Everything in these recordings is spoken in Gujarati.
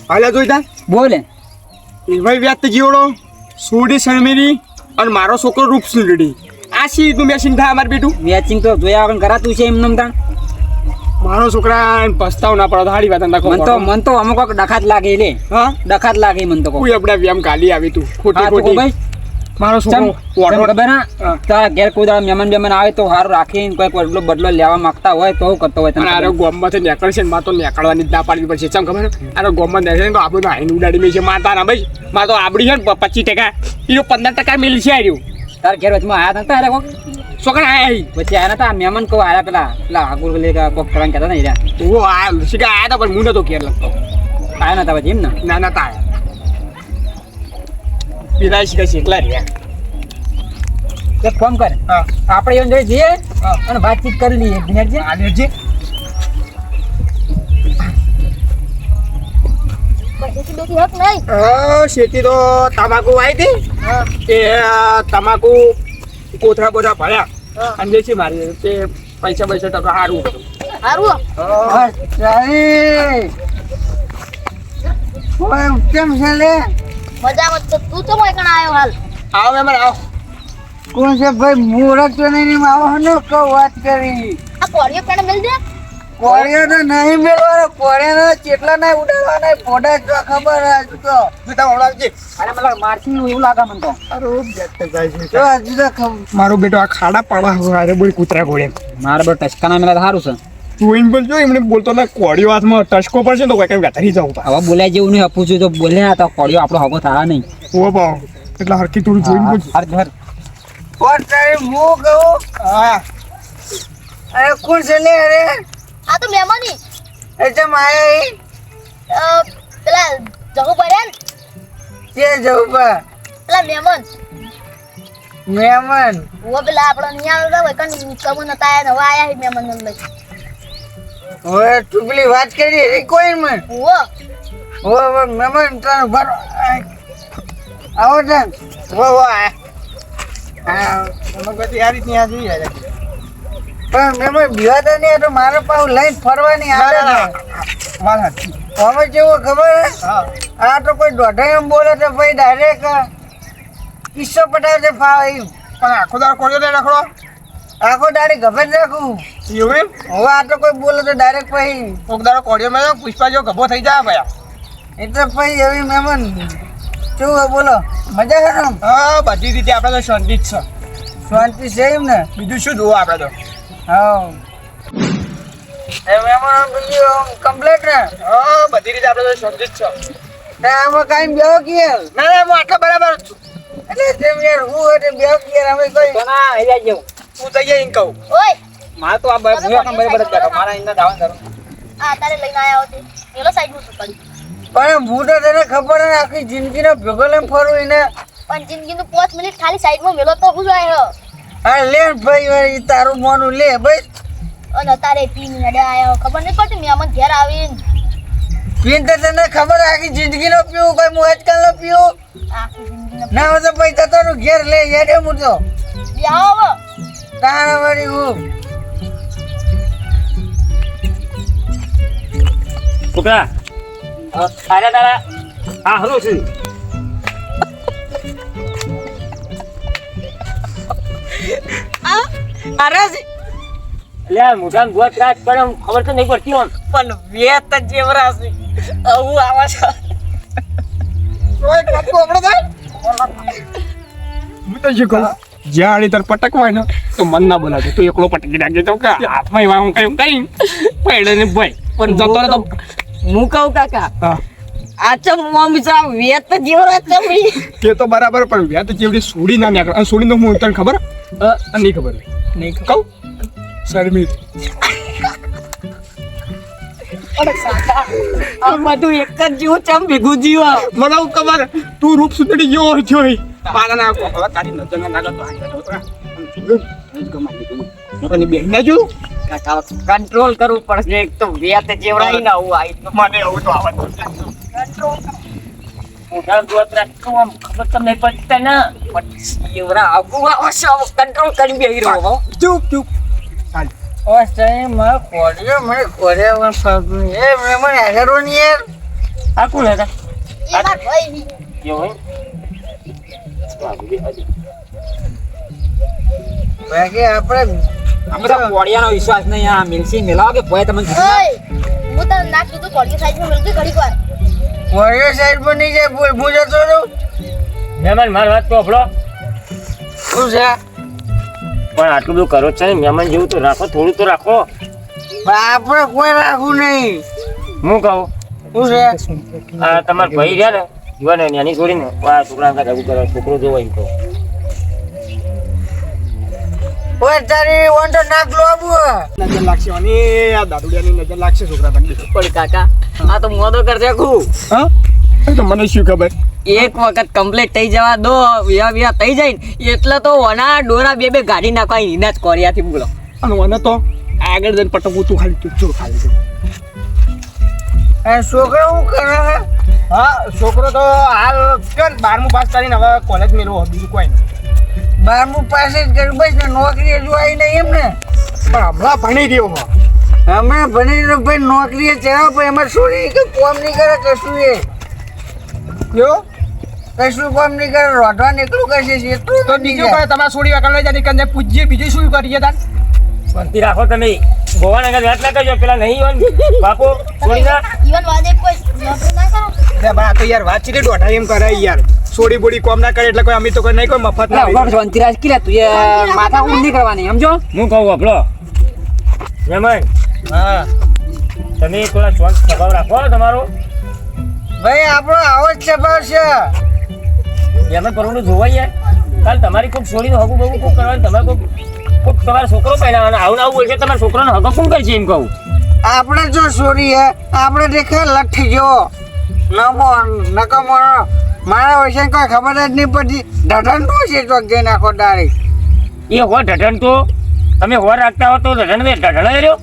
હાલે જોઈ તા બોલે ભાઈ વ્યાત જીવડો સોડી શર્મેરી અને મારો છોકરો રૂપ સુંદડી આ સી તું મેચિંગ થાય અમાર બેટું મેચિંગ તો જોયા વગર કરાતું છે એમને તાણ મારો છોકરા પસ્તાવ ના પડે હાડી વાત નાખો મન તો અમુક વખત ડખાત લાગે લે હા ડખાત લાગે મન તો કોઈ આપડા વ્યામ ગાલી આવી તું ખોટી હા, તો ખોટી ભાઈ મારો છોકરો ચમ ખબર ના તારા ઘેર કોઈ દાડો મહેમાન આવે તો સારું રાખીને કોઈ બદલો લેવા માંગતા હોય તો હું કરતો હોય અને આરો ગોમમાંથી નીકળશે ને માં તો નીકળવાની જ ના પાડવી પડશે ચમ ખબર આરો ગોમમાં નીકળે તો આપણું આઈને ઉડાડી મેં છે માતા ના ભાઈ માં તો આપડી છે ને 25% એનો 15% મિલ છે આર્યું તારા ઘેર વચમાં આયા હતા તારે કોક છોકરા આયા પછી આયા નતા મહેમાન કહો આયા પેલા આગળ લે કોક કરવાનું કહેતા ને એરા ઓ આ શીખા આયા હતા પણ હું નતો ઘેર લગતો આયા નતા પછી એમ ને ના ના તા પીરા શીખા શીખલા રહ્યા એક ફોન કર હા આપણે એવું જોઈ જઈએ અને વાતચીત કરી લઈએ દિનેશજી આલેજી શેતી તો તમાકુ આવી હતી એ તમાકુ કોથળા બોથળા ભર્યા અને જે છે મારી તે પૈસા ટકા સારું કેમ છે લે મજામાં તો તું તો મોય કણ આવ્યો હાલ આવો મેમર આવો કોણ છે ભાઈ મુરત તો નહીં આવવાનો કો વાત કરી આ કોળિયો પેણ મેલ દે કોળિયા તો નહીં મેળવાનો કોળિયા કેટલા ના ઉડાડવાના ફોટા જો ખબર હજુ તો તું આવડાવજે અરે મને મારથી એવું લાગે મને તો અરે બેટ જાય છે જો હજુ તો મારો બેટો આ ખાડા પાડવા અરે બોલ કૂતરા ઘોડે મારે બસ ટચકાના મેલા સારું છે તું એમ બોલજો એમને બોલતો ના કોળીઓ હાથમાં ટચકો પડશે તો કઈ વેતરી જાઉં હવે બોલાય જેવું નહીં આપું છું તો બોલ્યા તો કોળિયો આપણો હગો થયા નહીં ઓ બાવ એટલે હરકી થોડું જોઈને બોલ હર ઘર કોણ તારી મો કહું હા અરે કોણ છે લે અરે આ તો મહેમાની એટલે માયા પેલા જગો પડ્યા ને કે જવું પા પેલા મહેમાન મહેમાન ઓ પેલા આપણો નહીં આવ્યો હોય કણ કમુ નતા આયા ને હવે આયા હી મહેમાન ને લઈ હવે તું પેલી વાત કરી એ કોઈ મને ઓ હવે મહેમાન તારો ભરો આવો ને ઓ આ બધી આ રીતની આ જોઈ યાર પણ મહેમાન બિહાતા નહીં તો મારો પાઉ લઈને ફરવાની આવે ને વાત હતી અમે જેવું ખબર હા આ તો કોઈ દોઢા એમ બોલે તો ભાઈ ડાયરેક્ટ કિસ્સો પટાવે ફાવે એમ પણ આખો દાર કોળીઓ દે રખડો આખો દાડી ગભે રાખું એવું એમ હવે આ તો કોઈ બોલે તો ડાયરેક્ટ પછી કોક દાડો કોળીઓ મેં પુષ્પા જો ગભો થઈ જાય ભયા એટલે પછી એવી મહેમાન શું હોય બોલો મજા છે ને હા બધી રીતે આપણે તો શાંતિ જ છે શાંતિ છે એમ ને બીજું શું જોવું આપણે તો હા એ મહેમાન બીજું કમ્પ્લીટ ને હા બધી રીતે આપણે તો શાંતિ જ છે તે આમાં કાંઈ બેહો કે ના ના હું આટલા બરાબર જ છું એટલે તેમ યાર હું એટલે બેહો કે અમે કોઈ ના હેજા જેવું હું તો અહીંયા કહું ઓય મારે તો આ બરાબર બેઠો મારા એના દાવા કરો આ તારે લઈને આયા હોતે પેલો સાઈડ નું પડી પણ હું તો તને ખબર ને આખી જિંદગીનો ભેગો લઈને ફરું એને પણ જિંદગીનું 5 મિનિટ ખાલી સાઈડમાં મેલો તો હું જાય હા લે ભાઈ ભાઈ તારું મોનું લે ભાઈ અને તારે પીન હેડે આયા ખબર નહીં પડતી મહેમાન ઘેર આવીને પીન તો તને ખબર આખી જિંદગીનો પીવું કોઈ હું આજકાલનો પીવું આખી જિંદગીનો ના હોય તો ભાઈ તારું ઘેર લે યાર હું તો બ્યાવ તારા વળી હું છોકરા તારા તારા હા હલો છે અરે લે મોઢામાં ગોળ ત્રાસ પડે એમ ખબર તો નહીં પડતી હોમ પણ વેત જેવરા છે આવું આવા છે ઓય કાકો આપણે થાય હું તો શું કહું જ્યાં આડી તાર પટકવાય ને તો મન ના બોલાવજો તું એકલો પટકી નાખજે તો કે હાથમાં એવા હું કઈ પડે ને ભાઈ પણ જતો ને તો હું કહું કાકા હા આ તો મમ્મી સાહેબ વેત જેવરા ચમડી તે તો બરાબર પણ વ્યાત જેવડી સોડી ના નીકળે અને સોડી તો હું તને ખબર નહીં ખબર નહીં કહું શર્મિત આ બધું એક જ જીવ ચમ ભેગું જીવ મને હું ખબર તું રૂપ સુધડી ગયો હોય પાના ના હવે તારી નજર ના લાગે તો બેન ના જો કાકા કંટ્રોલ કરવું પડશે એક તો વેત જેવરાઈ ના હું આઈ તો મને એવું તો આવે કંટ્રોલ મોઢા જોત રાખતું આમ ખબર તમને પડતા ને એવરા આવું કંટ્રોલ કરી બેહી રહ્યો હો. ચૂપ ચૂપ હાલ ઓ સાહેબ મારે કોડિયો મને કોડિયા ફાગું એ મને હેરો ની યાર આ કોણ હતા એ માર ભાઈ ની. એવું બાકી આપણે અમે તો કોડિયાનો વિશ્વાસ નહીં. આ મિલસી મેલાવો કે ભય તમને કીધું ના? ઓય હું તને ના કીધું કોડિયો સાઈઝમાં મિલતી ઘડીક વાર. કોડિયો સાઈડ પર નહીં જાય બોલ હું જતો રહું મહેમાન મારી વાત તો આપણો શું છે પણ આટલું બધું કરો છે ને મહેમાન જેવું તો રાખો થોડું તો રાખો આપણે કોઈ રાખવું નહીં હું કહું શું છે આ તમારા ભાઈ રહ્યા ને યુવાને નાની છોડીને આ છોકરા સાથે આવું કરો છોકરો જોવો એમ કહું ઓય તારી ઓંટો નાક લોબુ નજર લાગશે અને આ દાદુડિયાની નજર લાગશે છોકરા બંને પણ કાકા આ તો મોદો કરશે ખું. હા તો મને શું ખબર એક વખત કમ્પ્લીટ થઈ જવા દો, વિયા થઈ જાય ને એટલે તો વના ડોરા બે ગાડી નાખવા એના જ કોરિયાથી બોલો. અને મને તો આગળ જઈને પટકવું તું ખાલી તું ખાલી એ છોકરો શું કરે છે હા છોકરો તો હાલ કર 12મું પાસ કરીને હવે કોલેજ મેળવો બીજું કોઈ નહીં 12મું પાસે જ કરી બસ ને નોકરી હજુ આવી નહીં એમ ને પણ હમણાં ભણી રહ્યો હો હમણાં ભણીને ભાઈ નોકરીએ ચડાવ પણ એમાં છોડી કે કોમ નહીં કરે કશું એ કયો કશું કોમ નહીં કરે રોઢવા નીકળું કરશે છે એટલું તો બીજું કોઈ તમારે છોડી વાકલ લઈ જાય કંઈ પૂછીએ બીજું શું કરીએ તાર શાંતિ રાખો તમે ગોવાના આગળ વાત ના કરજો પેલા નહીં હોય બાપુ છોડી ના ઈવન વાદે કોઈ નોકરી ના કરો. અરે બા આ તો યાર વાત છે દોઢા એમ કરે યાર છોડી બોડી કોમ ના કરે એટલે કોઈ અમે તો કોઈ નહીં કોઈ મફત ના ઉભા શાંતિરાજ કિલા તું એ માથા ઊંડ નહીં કરવાની સમજો. હું કહું આપણો મહેમાન હા તમે થોડા શાંત સ્વભાવ રાખો તમારો ભાઈ આપણો આવો જ સ્વભાવ છે એમાં પરવાનું જોવાય યાર કાલ તમારી કોઈક છોડીને હગું બગું કોઈક કરવાનું તમારે કોઈક તમારો છોકરો પહેલાવાનો આવું આવું બોલશે તમારા છોકરાનો હગો કોણ કરશે એમ કહું આપણે જો છોરી હે આપણે દેખે લઠ્ઠી જો નમો નકમો મારા વિશે કોઈ ખબર જ નહીં પડતી ઢઢંડું છે ચોક જઈ નાખો ડાળી એ હો ઢઢણ તો તમે હોર રાખતા હો તો ઢઢણ રહ્યો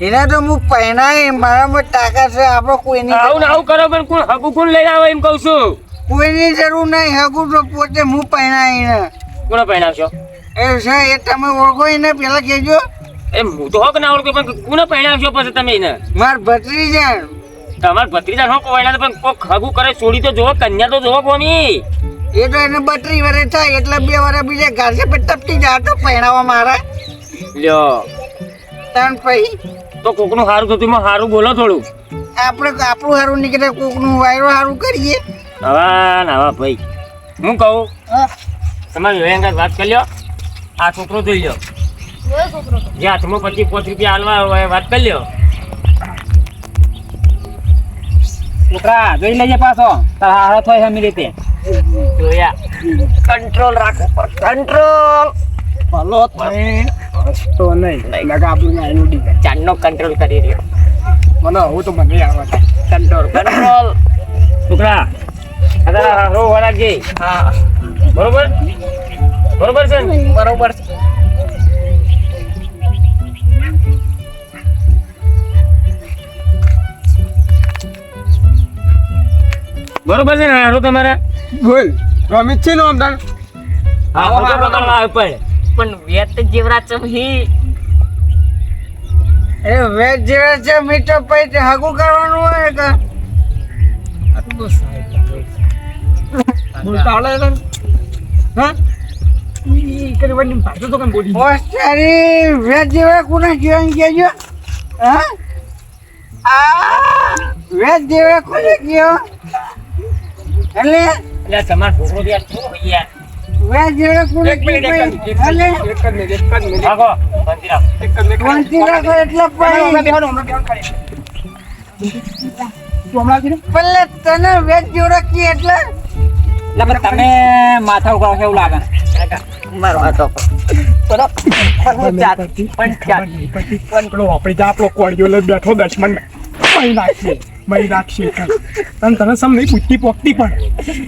એને તો હું પહેરાય મારામાં તાકાત છે આપણો કોઈની આવું ને આવું કરો પણ કોણ હગું કોણ લઈને આવે એમ કહું છું કોઈની જરૂર નહીં હગું તો પોતે હું પહેરાય કોને પહેણાવશો એ છે એ તમે ઓળખો એને પેલા કહેજો એમ હું તો હોક ના ઓળખું પણ કોને પહેણાવશો પછી તમે એને માર ભત્રી જાય તમારા ભત્રીજા નો કોઈ પણ કોક હગું કરે છોડી તો જોવો કન્યા તો જોવો કોની એ તો એને 32 વર્ષ થાય એટલે 2 વર્ષ બીજા ઘાસે પર ટપકી જાય તો પહેરાવા મારા લ્યો તન પછી તો કોકનું સારું થતું એમાં સારું બોલો થોડું આપણે આપણું સારું નીકળે કોકનું વાયરો સારું કરીએ હવા ના ભાઈ હું કહું હા તમારી વેંગા વાત કરી લ્યો આ છોકરો જોઈ લ્યો જોયો છોકરો તો. જે હાથમાં 25 રૂપિયા હાલવા હોય વાત કરી લ્યો છોકરા જોઈ લેજે પાછો તારા હારો થાય એમ રીતે જોયા કંટ્રોલ રાખો કંટ્રોલ ભલો થાય તો નહીં લગા આપણું ના એનું ડીઝાઇન ચાંદનો કંટ્રોલ કરી રહ્યો મને હું તો મને આવે કંટ્રોલ કંટ્રોલ છોકરા અદા હો વરાજી હા બરોબર બરોબર છે ને બરોબર છે. બરોબર છે ને હારો તમારા બોલ રમિત છે ને આમ તાર હા આવો, હજુ આવો, પકડવા આવે પણ વેત જેવરા ચમહી એ વેજ જેવા છે મીઠો પછી હગું કરવાનું હોય કે બોલતા આવડે તને હા ઈ કરી વળી ભાજો તો કેમ બોલી હોસ્ટારી વેજ જેવા કોને કહેવાય કહેજો હા આ વેજ જેવા કોને કહેવાય એટલે એટલે તમારો છોકરો બી આ શું યાર વેજ જેવા કોને એક મિનિટ કહેવાય એટલે રાખો શાંતિ રાખો વંચી રાખો એટલે પછી પેલે તને વેજ જેવા કી એટલે એટલે પણ તમે માથા ઉગાડો છો એવું લાગે. મારો હતો આપણો કોળિયો લઈ બેઠો દશમન મહી નાખશે તને તને સમ નહીં પૂછતી પોકતી પણ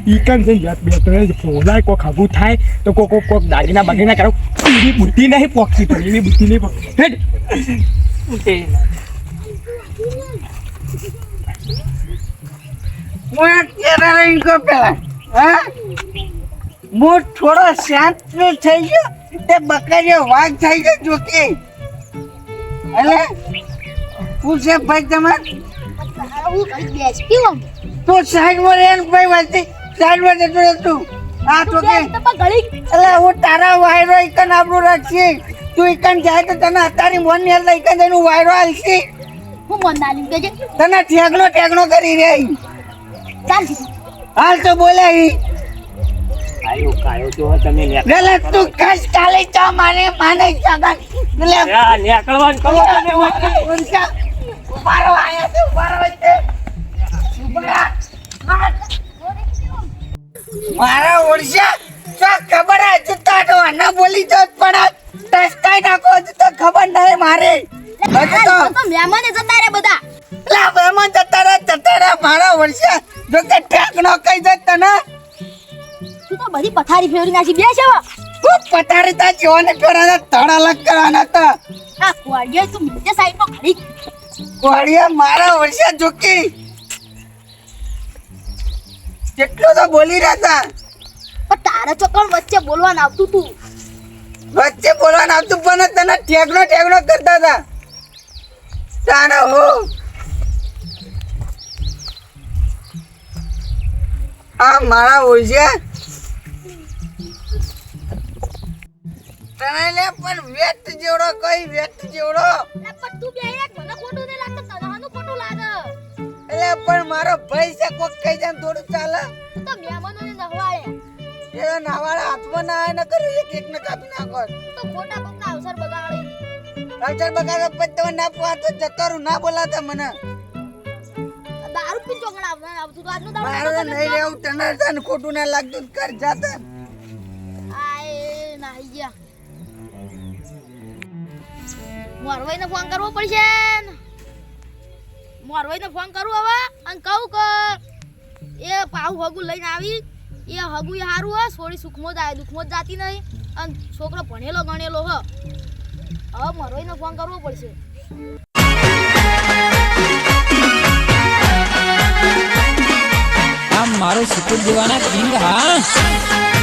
ઈ કન છે યાદ બેઠો ફોલાય કોક હગું થાય તો કોક દાગીના બાગીના કરો એવી બુદ્ધિ નહીં પોકતી પણ એવી બુદ્ધિ નહીં પોકતી હેડ હું કેરા રહી ગયો પેલા હા હું થોડો શાંત થઈ ગયો તે બકરીઓ વાઘ થઈ ગયો જોકે એટલે પૂછે ભાઈ તમારે હું ઘડી બેસ પીવો તો સાઈડમાં રહે ને ભાઈ વાંચી સાઈડમાં જતો રહે તું આ તો કે ઘડી એટલે હું તારા વાયરો એકન આપણું રાખશી તું એકન જાય તો તને અત્યારે મોન ની અંદર એકન જઈને વાયરો આલશી હું મન નાલી કે છે તને ઠેકણો કરી રહી ચાલ હાલ તો બોલાઈ કાયો તો તમે ગલે તું કસ કાલે ચા માને સગન લે નેકળવાનું કરો તમે ઉનકા ઉભારો આયા છે ઉભારો છે મારા ઓરસા તો ખબર આ જતા તો ના બોલી તો પણ ટસકાઈ નાખો તો ખબર નહીં મારે હજુ તો મહેમાને જતા રે બધા લા મહેમાન જતા રે મારા ઓરસા જો કે ઠેકણો કઈ જત તને તું તો બધી પથારી ફેરવી નાખી બેસ હવે ખૂબ પટારી તા જીવને ફેરાના તડા લગ કરવાના હતા આ કોડિયો તું નીચે સાઈડમાં ઘડી કોડિયા મારા ઓરસા જોકી કેટલો તો બોલી રહ્યા હતા પણ તારા ચોકડ વચ્ચે બોલવાનું આવતું તું વચ્ચે બોલવાનું આવતું પણ તને ઠેકણો કરતા હતા તારા હો આ મારા ઓળખ્યા તને લે પણ વેટ જેવડો કઈ વેટ જેવડો પણ તું બે એક મને ખોટું નહીં લાગતું તને હાનું ખોટું લાગે એટલે પણ મારો ભાઈ છે કોક કઈ જાય થોડું ચાલે તું તો મહેમાનોને નહવાળે એ નાવાળા હાથમાં ના આવે ને કરે એક ને કાપી નાખો તું તો ખોટા કોકના અવસર બગાડી અવસર બગાડો પછી તમે ના પોતો જતારું ના બોલાતા મને દારૂ પીન ચોકડા આવતું તો આજનો મારે દારૂ નહીં રહેવું તને તને ખોટું ના લાગતું કર જાતા આય નાહી ગયા મોરવાઈને ફોન કરવો પડશે મોરવાઈને ફોન કરું હવે અને કહું કે એ પાઉ હગું લઈને આવી એ હગું એ સારું હ થોડી સુખમો જ આવે દુખમો જ જાતી નહીં અને છોકરો ભણેલો ગણેલો હ હવે મોરવાઈને ફોન કરવો પડશે આમ મારો સુકુર દેવાના કિંગ હા